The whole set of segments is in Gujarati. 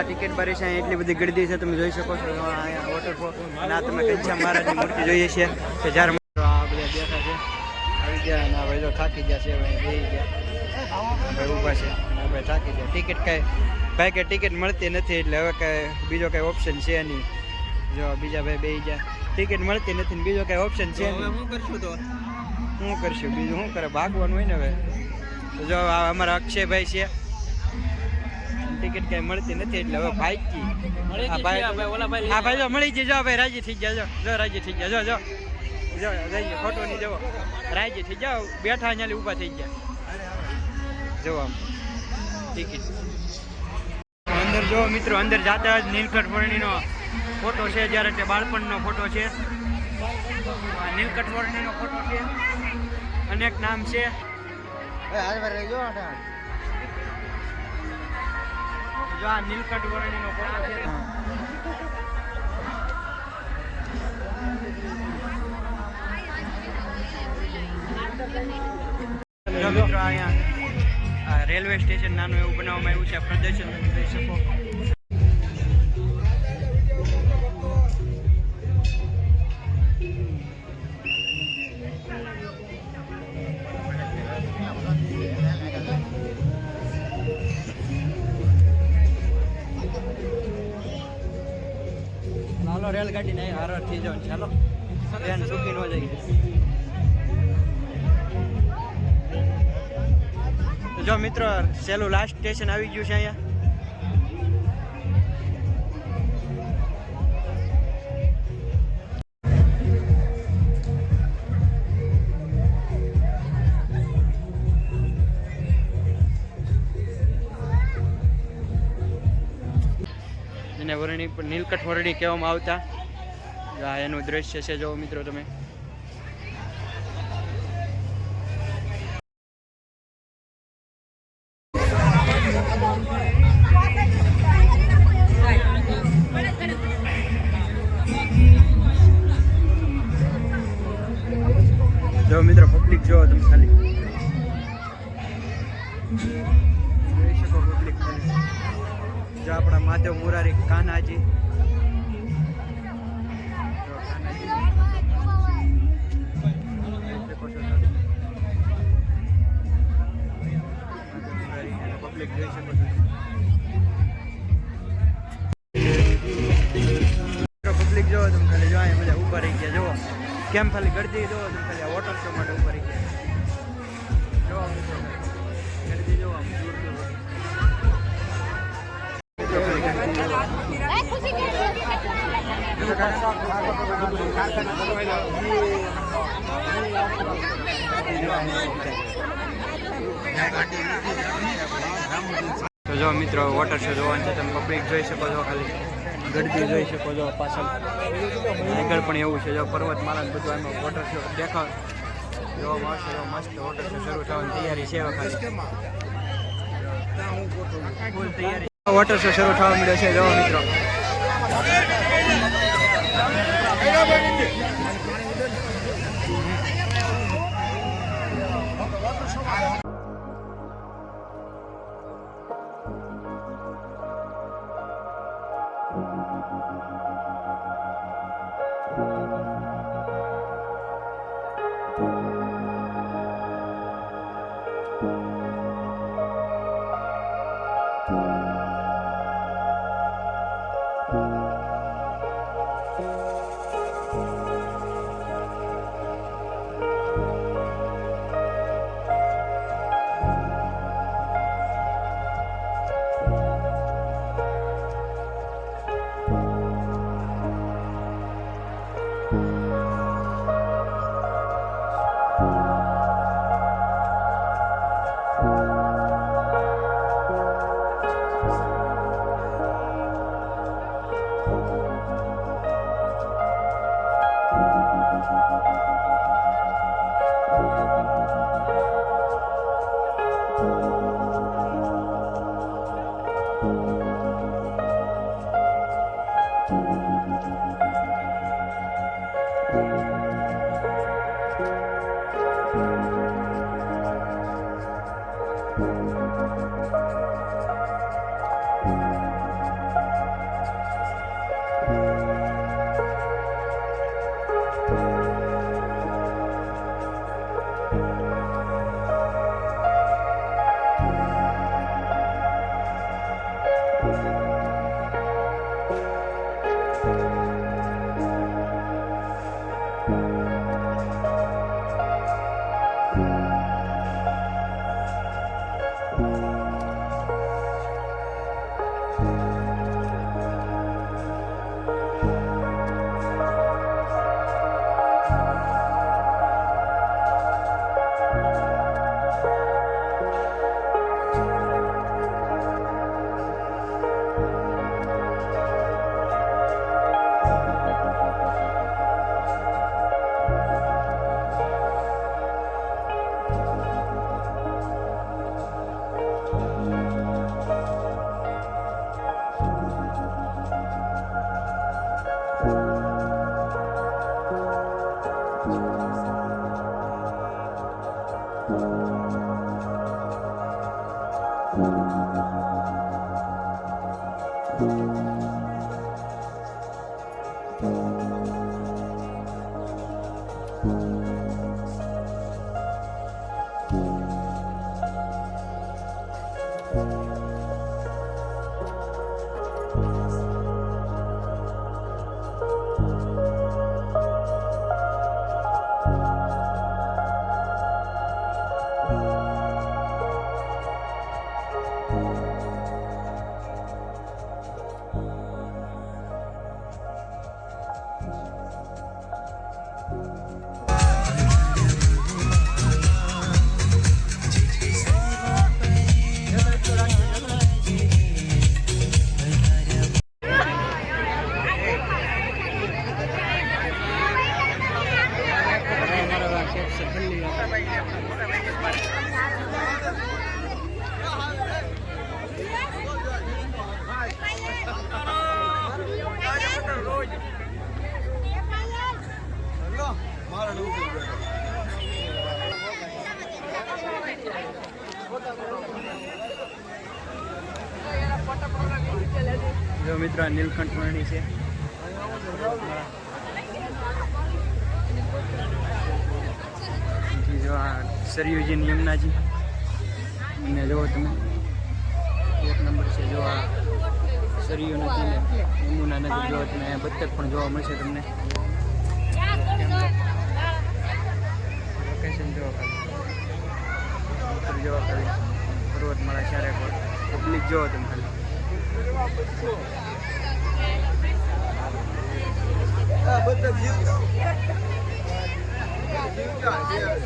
ટિકિટ ભરી છે એટલી બધી ગીરદી છે તમે જોઈ શકો છો અહીંયા વોટરફોલ અને આ તમે કંચા મહારાજની મૂર્તિ જોઈએ છે કે જ્યારે આ બધા બેઠા છે આવી ગયા અને ભાઈ તો થાકી ગયા છે બેસી ગયા ભાઈ ઊભા છે ભાઈ થાકી ગયા ટિકિટ કાંઈ ભાઈ કે ટિકિટ મળતી નથી એટલે હવે કાંઈ બીજો કાંઈ ઓપ્શન છે નહીં જો બીજા ભાઈ બેસી ગયા ટિકિટ મળતી નથી ને બીજો કાંઈ ઓપ્શન છે નહીં શું કરશું બીજું શું કરે ભાગવાનું હોય ને હવે તો જો અમારા અક્ષયભાઈ છે ટિકિટ કઈ મળતી નથી એટલે હવે ભાઈ હા ભાઈ જો મળી જઈ જો ભાઈ રાજી થઈ ગયા જો રાજી થઈ ગયા જો ખોટો નહીં જવો રાજી થઈ જાઓ બેઠા અહીંયા ઊભા થઈ ગયા જો આમ ટિકિટ અંદર જો મિત્રો અંદર જાતા જ નીલકંઠ વર્ણીનો ફોટો છે જ્યારે તે બાળપણનો ફોટો છે નીલકંઠ વર્ણીનો ફોટો છે અનેક નામ છે જો આ નીલકંઠ વર્ણીનો ફોટો છે મિત્રો અહીંયા રેલવે સ્ટેશન નાનું એવું બનાવવામાં આવ્યું છે પ્રદર્શન તમે જોઈ શકો ચાલો રેલગાડી નહીં હાર થઈ જાવ ચાલો ટ્રેન ચૂકી ન જાય જો મિત્રો છેલ્લું લાસ્ટ સ્ટેશન આવી ગયું છે અહીંયા જેને નીલકંઠ વર્ણી કહેવામાં આવતા આ એનું દ્રશ્ય છે જો મિત્રો તમે જો મિત્રો પબ્લિક જો તમે ખાલી જોઈ શકો પબ્લિક ખાલી જો આપણા માધવ મુરારી કાન્હાજી પબ્લિક જોઈ શકો છો પબ્લિક જો તમે ખાલી જો અહીંયા બધા ઊભા રહી ગયા જો કેમ ખાલી ગરદી જો તમે ખાલી આ વોટર શો માટે ઊભા રહી ગયા જો ગરદી જો આમ દૂર દૂર તો જો મિત્રો વોટર શો જોવાનું છે તમે પબ્લિક જોઈ શકો છો ખાલી ગરદી જોઈ શકો છો પાછળ આગળ પણ એવું છે જો પર્વતમાળા ને બધું એમાં વોટર શો દેખાવ જોવા મળશે મસ્ત વોટર શો શરૂ થવાની તૈયારી છે ખાલી ફૂલ તૈયારી વોટર શો શરૂ થવા મળ્યો છે જો મિત્રો જો મિત્રો નીલકંઠ વર્ણી છે. જો આ સરયુજી યમુનાજી અને જો તમે એક નંબર છે. જો આ સરયુ નદી ને યમુના નદી જો તમે બતક પણ જોવા મળશે તમને. લોકેશન જોવા ખાલી જોવા ખાલી પર્વતમાળા ચારે કોર પબ્લિક જોવો તમે ખાલી.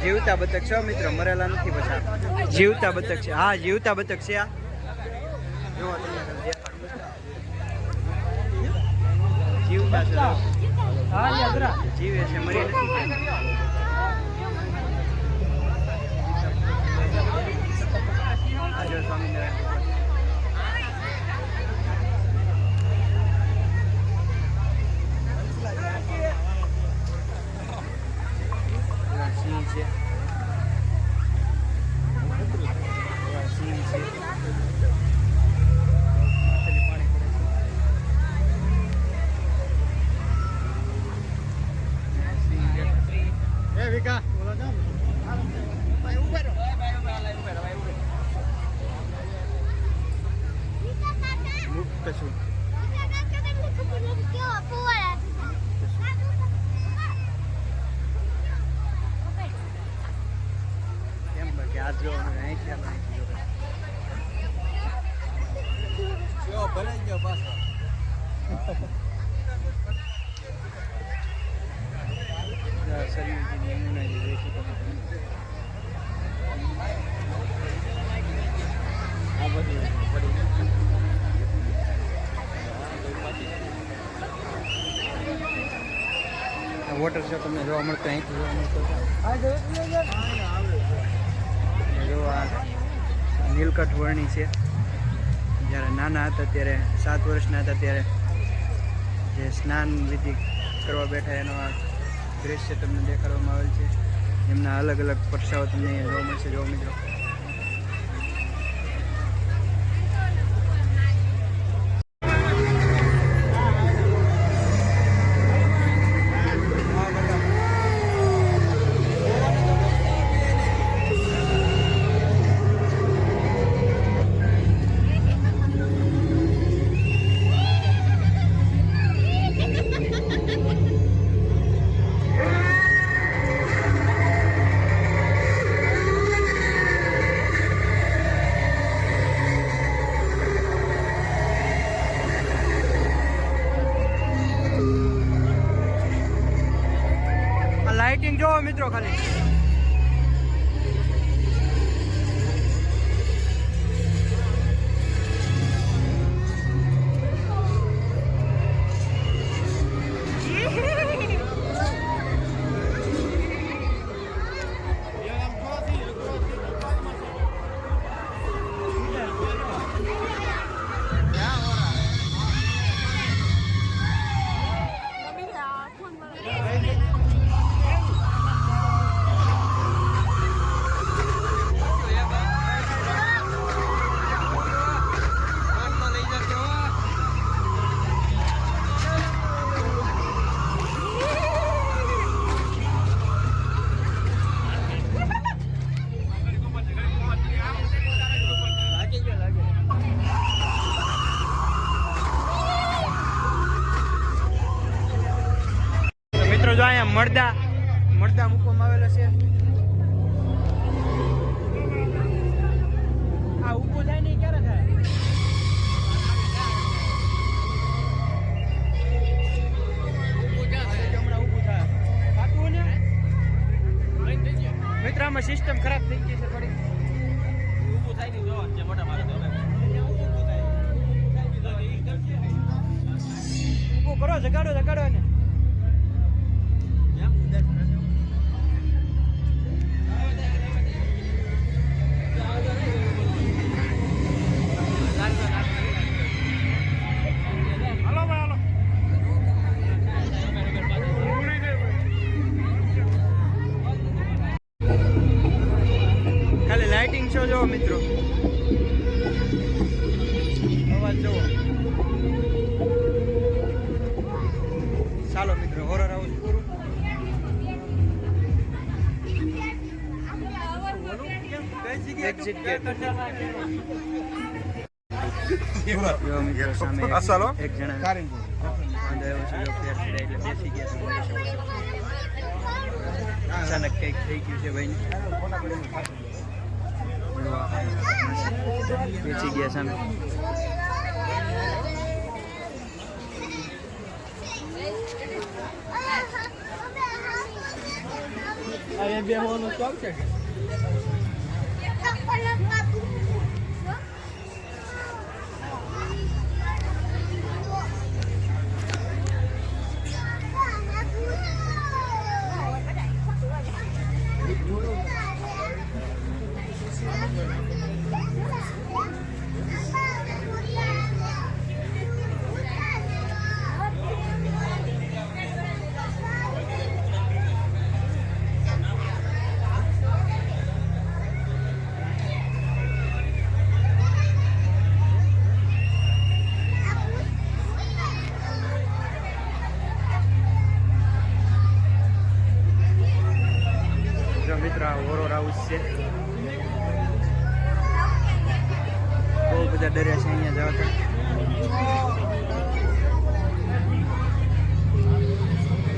જીવતા બતક છે મિત્રો, મરેલા નથી. પછી જીવતા બતક છે. હા જીવતા બતક છે. આ જોવો તમને જીવતા છે. જીવે છે, મરી નથી. આજે સ્વામિનારાયણ સિંહ છે. સિંહ છે. મુક્ત છું. કેમ બાકી આ જો અહીં ખ્યાલ ભરાઈ ગયો પાછો. સરયુજી યમુનાજી જોઈ શકો આ બધી પડી વોટર શો તમને જોવા મળતો અહીંથી જોવા મળતો. જો આ નીલકંઠ વર્ણી છે. જ્યારે નાના હતા ત્યારે 7 વર્ષના હતા ત્યારે જે સ્નાન વિધિ કરવા બેઠા એનો આ દ્રશ્ય તમને દેખાડવામાં આવેલ છે. એમના અલગ અલગ પરસાઓ તમને જોવા મળશે. જો મિત્રો જોવો મિત્રો ખાલી. જો અહીંયા મળદા મૂકવામાં આવેલો છે. આ ઊભું થાય નહીં ક્યારે થાય? હમણાં ઊભું થાય પાતું ને મિત્ર. આમાં સિસ્ટમ ખરાબ થઈ ગઈ છે થોડી. ઊભું થાય નહીં. જો મોટા મારે ઊભું કરો, જગાડો ને. ખાલી લાઇટિંગ શો જોવો મિત્રો. અવાજ જોવો. ચાલો મિત્રો, હોરર હાઉસ પૂરું. Exit gate. સામે એક જણા અચાનક કંઈક થઈ ગયું છે ભાઈ. બેસી ગયા સામે. બે હોવાનું શોખ છે. હોરર હાઉસ છે. બહુ બધા ડર્યા છે અહીંયા જવાતા.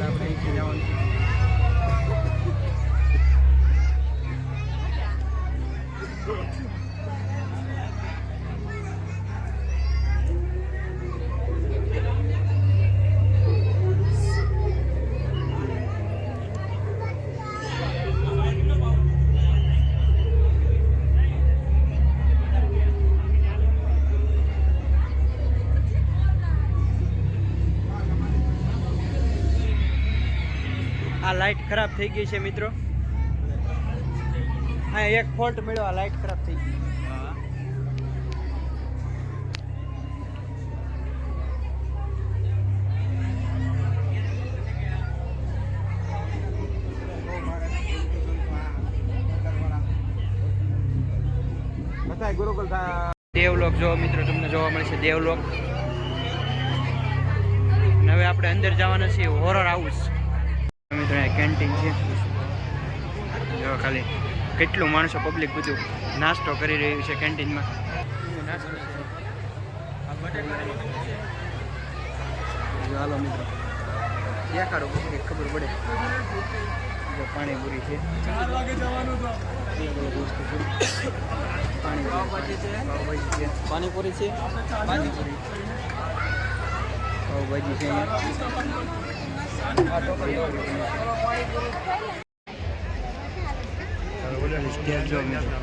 આપણે અહીંથી જવાનું. આ લાઇટ ખરાબ થઈ ગઈ છે મિત્રો. હા, એક ફોલ્ટ મળ્યો. આ લાઇટ ખરાબ થઈ ગઈ. દેવલોક જો મિત્રો તમને જોવા મળશે. દેવલોક. હવે આપણે અંદર જવાના છીએ હોરર હાઉસ. મિત્રો કેન્ટીન છે. જો ખાલી કેટલું માણસો પબ્લિક બધું નાસ્તો કરી રહ્યું છે કેન્ટીનમાં. હાલો મિત્રો દેખાડો પછી ખબર પડે. જો પાણીપુરી છે. પાણીપુરી છે. પાણીપુરી છે. પાવભાજી છે. સ્ટેજ જો મિત્રો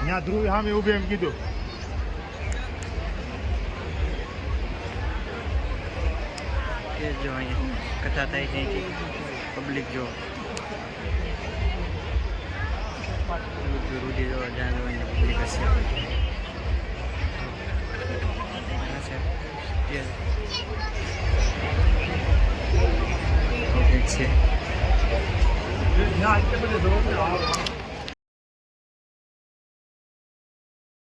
ત્યાં ધ્રુવ સામે ઊભે એમ કીધું. સ્ટેજ જો અહીંયા કથા થાય છે અહીંથી પબ્લિક જો રૂડી જો જાણ પબ્લિક હશે છે